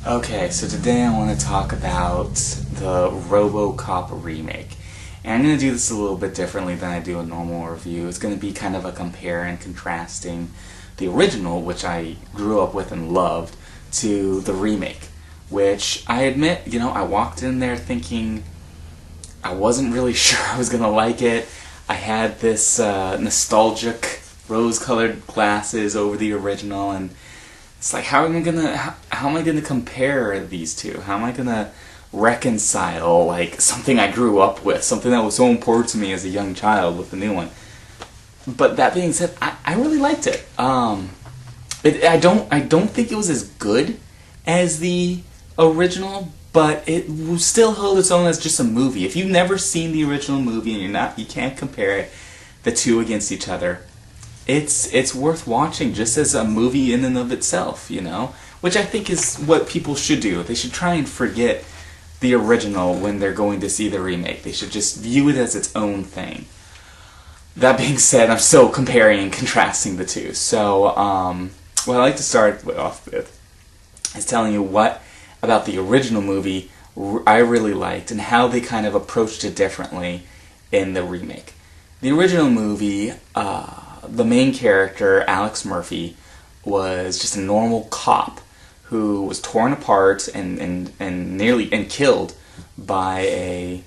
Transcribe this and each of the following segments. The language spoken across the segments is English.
Okay, so today I want to talk about the Robocop remake. And I'm going to do this a little bit differently than I do a normal review. It's going to be kind of a compare and contrasting the original, which I grew up with and loved, to the remake. Which, I admit, I walked in there thinking I wasn't really sure I was going to like it. I had this nostalgic rose-colored glasses over the original, and it's like, how am I gonna compare these two? How am I gonna reconcile like something I grew up with, something that was so important to me as a young child, with the new one? But that being said, I really liked it. I don't think it was as good as the original, but it still held its own as just a movie. If you've never seen the original movie and you can't compare the two against each other, it's worth watching just as a movie in and of itself, which I think is what people should do. They should try and forget the original when they're going to see the remake. They should just view it as its own thing. That being said, I'm still comparing and contrasting the two. So, what I'd like to start off with is telling you what about the original movie I really liked and how they kind of approached it differently in the remake. The original movie, the main character, Alex Murphy, was just a normal cop who was torn apart and nearly killed by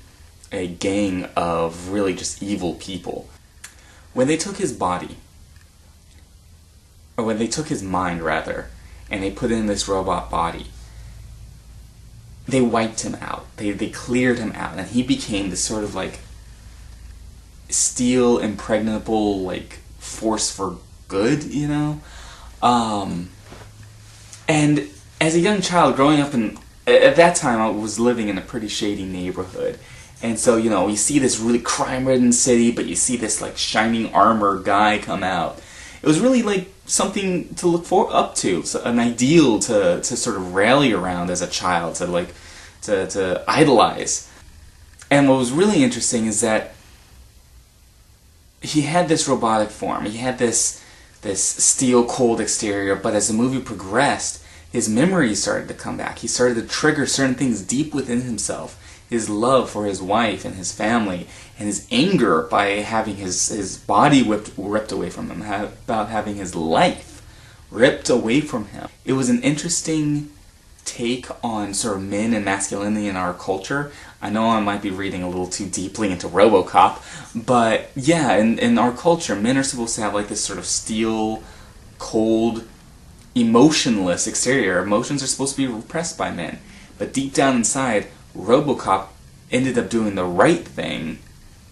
a gang of really just evil people. When they took his body, or when they took his mind rather, and they put in this robot body, they wiped him out. They cleared him out, and he became this sort of like steel impregnable like force for good, and as a young child growing up at that time, I was living in a pretty shady neighborhood, and so you see this really crime-ridden city, but you see this like shining armor guy come out. It was really like something to look up to, so an ideal to sort of rally around as a child, to idolize. And what was really interesting is that he had this robotic form, he had this steel cold exterior, but as the movie progressed, his memories started to come back. He started to trigger certain things deep within himself. His love for his wife and his family, and his anger by having his body ripped away from him, about having his life ripped away from him. It was an interesting take on sort of men and masculinity in our culture. I know I might be reading a little too deeply into Robocop, but yeah, in our culture, men are supposed to have like this sort of steel, cold, emotionless exterior. Emotions are supposed to be repressed by men. But deep down inside, Robocop ended up doing the right thing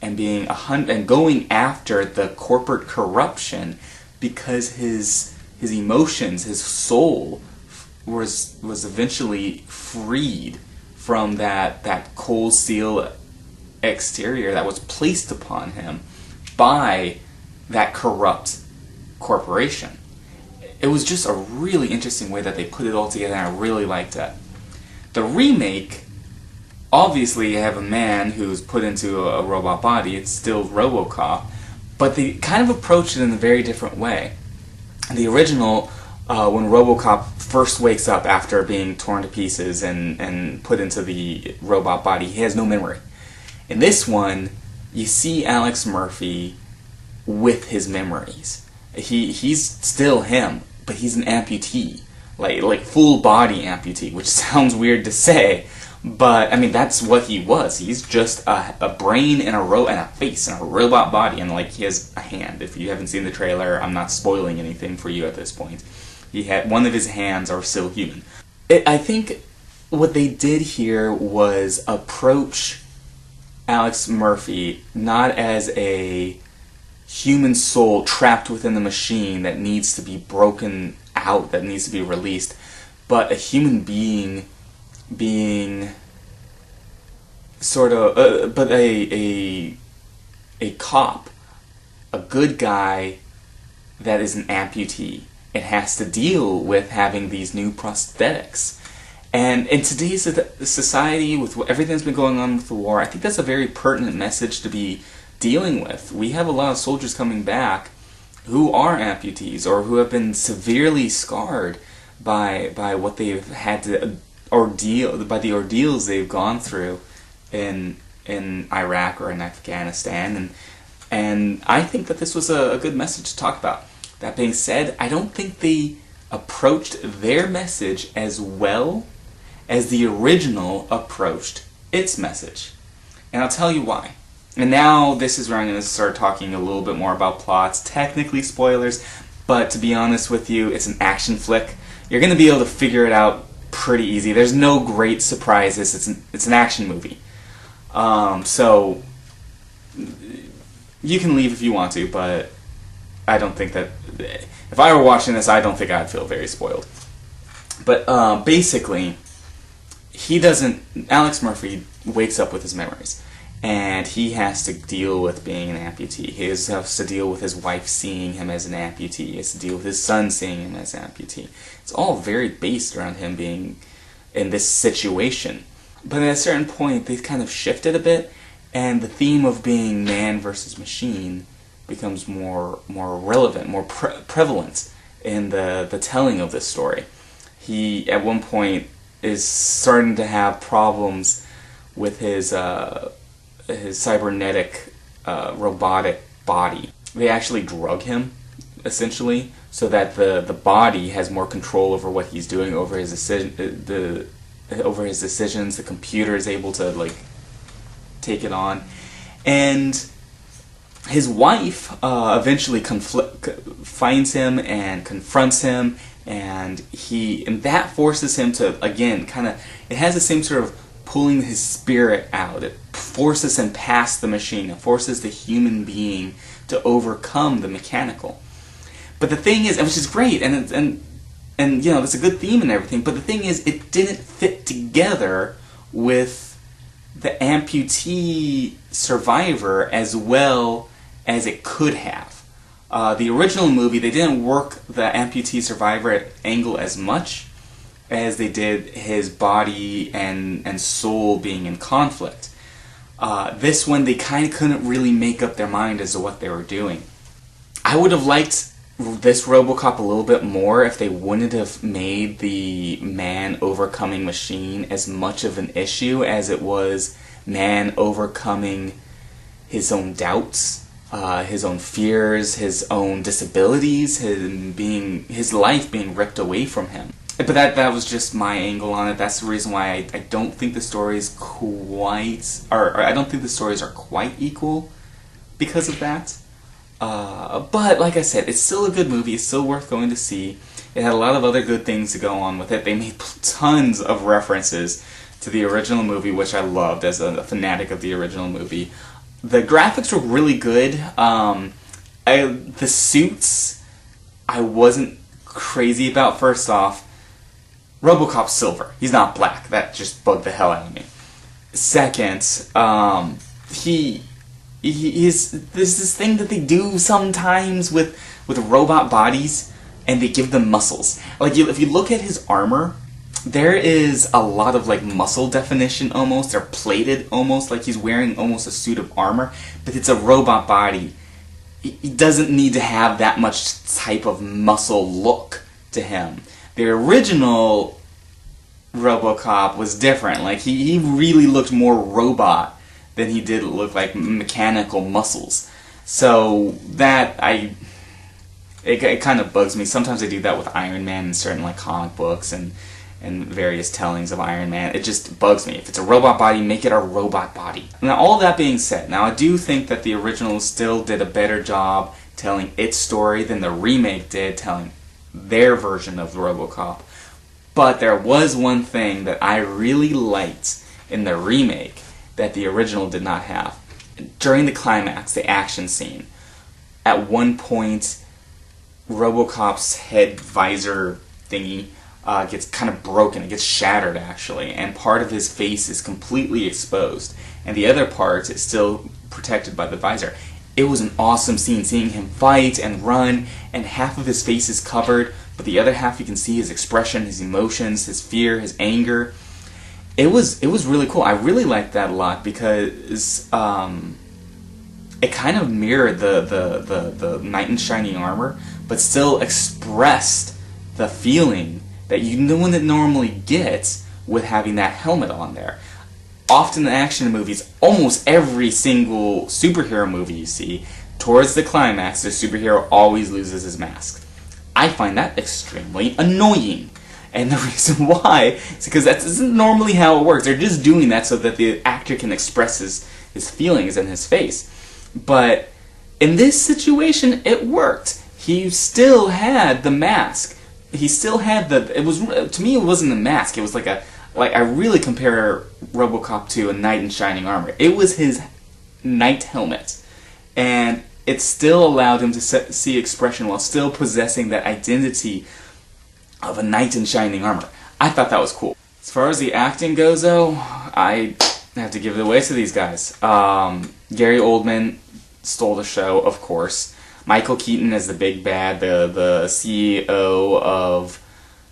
and going after the corporate corruption because his emotions, his soul, was eventually freed from that cold steel exterior that was placed upon him by that corrupt corporation. It was just a really interesting way that they put it all together, and I really liked that. The remake, obviously you have a man who's put into a robot body. It's still Robocop, but they kind of approached it in a very different way. The original, when Robocop first wakes up after being torn to pieces and put into the robot body, he has no memory. In this one, you see Alex Murphy with his memories. He's still him, but he's an amputee, like full body amputee, which sounds weird to say, but I mean that's what he was. He's just a brain and a face and a robot body, and like he has a hand. If you haven't seen the trailer, I'm not spoiling anything for you at this point. He had one of his hands are still human. I think what they did here was approach Alex Murphy not as a human soul trapped within the machine that needs to be broken out, that needs to be released, but a human being sort of, but a cop, a good guy that is an amputee. It has to deal with having these new prosthetics. And in today's society, with everything that's been going on with the war, I think that's a very pertinent message to be dealing with. We have a lot of soldiers coming back who are amputees or who have been severely scarred by what they've had to the ordeals they've gone through in Iraq or in Afghanistan, and I think that this was a good message to talk about. That being said, I don't think they approached their message as well as the original approached its message. And I'll tell you why. And now this is where I'm going to start talking a little bit more about plots. Technically spoilers, but to be honest with you, it's an action flick. You're going to be able to figure it out pretty easy. There's no great surprises. It's an action movie. So you can leave if you want to, but I don't think that... If I were watching this, I don't think I'd feel very spoiled. But basically, Alex Murphy wakes up with his memories. And he has to deal with being an amputee. He has to deal with his wife seeing him as an amputee. He has to deal with his son seeing him as an amputee. It's all very based around him being in this situation. But at a certain point, they've kind of shifted a bit, and the theme of being man versus machine becomes more relevant, more prevalent in the telling of this story. He, at one point, is starting to have problems with his cybernetic robotic body. They actually drug him, essentially, so that the body has more control over what he's doing, over his decisions. The computer is able to take it on, and his wife eventually finds him and confronts him, and that forces him to, again, it has the same sort of pulling his spirit out. It forces him past the machine. It forces the human being to overcome the mechanical. But the thing is, which is great, and that's a good theme and everything, but the thing is, it didn't fit together with the amputee survivor as well as it could have. The original movie, they didn't work the amputee survivor angle as much as they did his body and soul being in conflict. This one, they kind of couldn't really make up their mind as to what they were doing. I would have liked this Robocop a little bit more if they wouldn't have made the man overcoming machine as much of an issue as it was man overcoming his own doubts, his own fears, his own disabilities, his life being ripped away from him. But that was just my angle on it. That's the reason why I don't think the stories I don't think the stories are quite equal because of that. But like I said, it's still a good movie. It's still worth going to see. It had a lot of other good things to go on with it. They made tons of references to the original movie, which I loved as a fanatic of the original movie. The graphics were really good. The suits, I wasn't crazy about. First off, Robocop's silver. He's not black. That just bugged the hell out of me. Second, there's this thing that they do sometimes with robot bodies, and they give them muscles. If you look at his armor, there is a lot of muscle definition almost. They're plated almost, like he's wearing almost a suit of armor, but it's a robot body. He doesn't need to have that much type of muscle look to him. The original Robocop was different. He really looked more robot than he did look like mechanical muscles. So that it kind of bugs me. Sometimes I do that with Iron Man in certain comic books and various tellings of Iron Man. It just bugs me. If it's a robot body, make it a robot body. Now, all that being said, now I do think that the original still did a better job telling its story than the remake did telling their version of Robocop. But there was one thing that I really liked in the remake that the original did not have. During the climax, the action scene, at one point, Robocop's head visor thingy gets kind of broken. It gets shattered, actually, and part of his face is completely exposed, and the other part is still protected by the visor. It was an awesome scene, seeing him fight and run, and half of his face is covered, but the other half you can see his expression, his emotions, his fear, his anger. It was really cool. I really liked that a lot because it kind of mirrored the knight in shining armor, but still expressed the feeling that you wouldn't normally get with having that helmet on there. Often in action movies, almost every single superhero movie you see, towards the climax, the superhero always loses his mask. I find that extremely annoying. And the reason why is because that isn't normally how it works. They're just doing that so that the actor can express his feelings in his face. But in this situation, it worked. He still had the mask. He still had to me, it wasn't a mask. It was like I really compare Robocop to a knight in shining armor. It was his knight helmet. And it still allowed him to see expression while still possessing that identity of a knight in shining armor. I thought that was cool. As far as the acting goes, though, I have to give it away to these guys. Gary Oldman stole the show, of course. Michael Keaton as the big bad, the CEO of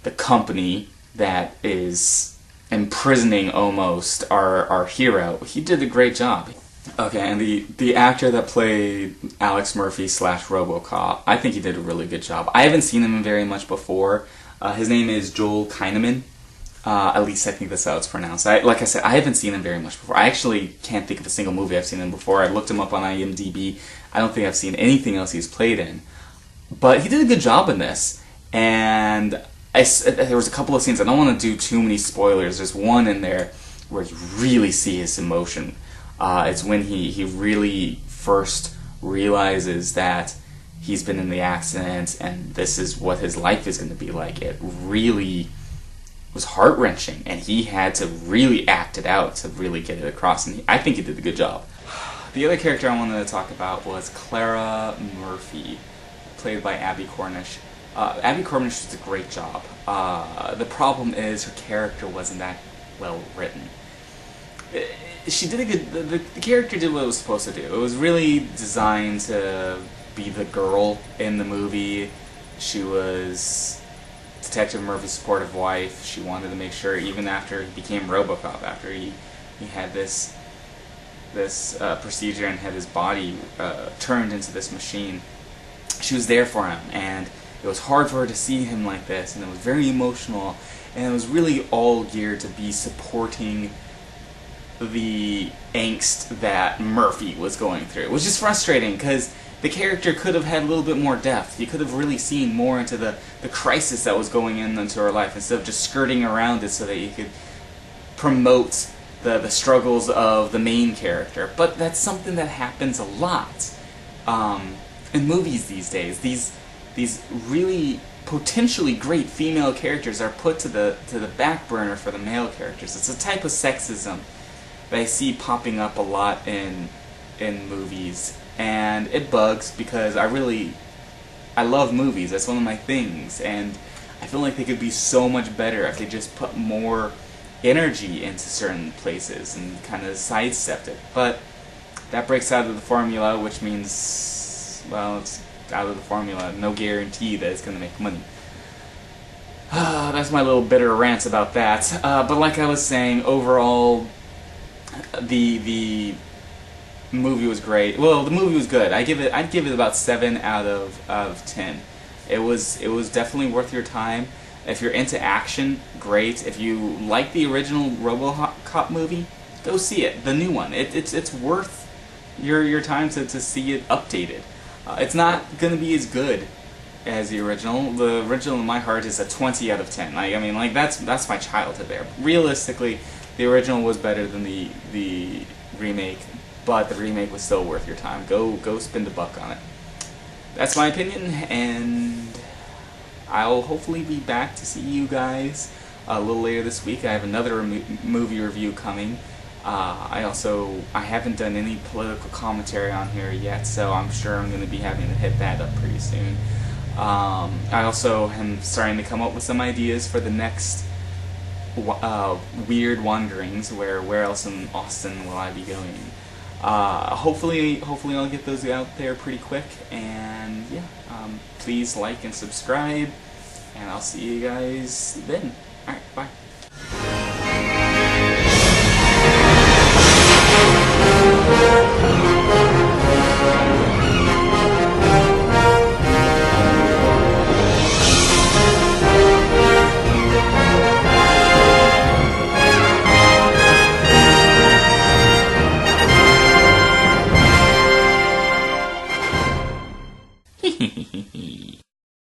the company that is imprisoning almost our hero. He did a great job. Okay, and the actor that played Alex Murphy / Robocop, I think he did a really good job. I haven't seen him very much before. His name is Joel Kinnaman. At least I think that's how it's pronounced. Like I said, I haven't seen him very much before. I actually can't think of a single movie I've seen him before. I looked him up on IMDb. I don't think I've seen anything else he's played in. But he did a good job in this. And there was a couple of scenes. I don't want to do too many spoilers. There's one in there where you really see his emotion. It's when he really first realizes that he's been in the accident and this is what his life is going to be like. It really was heart-wrenching, and he had to really act it out to really get it across, and I think he did a good job. The other character I wanted to talk about was Clara Murphy, played by Abby Cornish. Abby Cornish did a great job. The problem is her character wasn't that well written. She did a good. The character did what it was supposed to do. It was really designed to be the girl in the movie. She was Detective Murphy's supportive wife. She wanted to make sure, even after he became Robocop, after he had this procedure and had his body turned into this machine, she was there for him. And it was hard for her to see him like this, and it was very emotional. And it was really all geared to be supporting the angst that Murphy was going through. It was just frustrating because the character could have had a little bit more depth. You could have really seen more into the crisis that was going into her life instead of just skirting around it so that you could promote the struggles of the main character. But that's something that happens a lot in movies these days. These really potentially great female characters are put to the back burner for the male characters. It's a type of sexism that I see popping up a lot in movies, and it bugs because I love movies. That's one of my things, and I feel like they could be so much better if they just put more energy into certain places and kind of sidestepped it. But that breaks out of the formula, which means, well, it's out of the formula. No guarantee that it's going to make money. That's my little bitter rant about that. But like I was saying, overall, the movie was great. Well, the movie was good. I'd give it about 7 out of 10. It was definitely worth your time. If you're into action, great. If you like the original RoboCop movie, go see it. The new one. It's worth your time to see it updated. It's not going to be as good as the original. The original in my heart is a 20 out of 10. I mean, like that's my childhood there. Realistically, the original was better than the remake, but the remake was still worth your time. Go spend a buck on it. That's my opinion, and I'll hopefully be back to see you guys a little later this week. I have another movie review coming. I haven't done any political commentary on here yet, so I'm sure I'm going to be having to hit that up pretty soon. I also am starting to come up with some ideas for the next weird wanderings. Where else in Austin will I be going? Hopefully I'll get those out there pretty quick, and yeah, please like and subscribe, and I'll see you guys then. Alright, bye.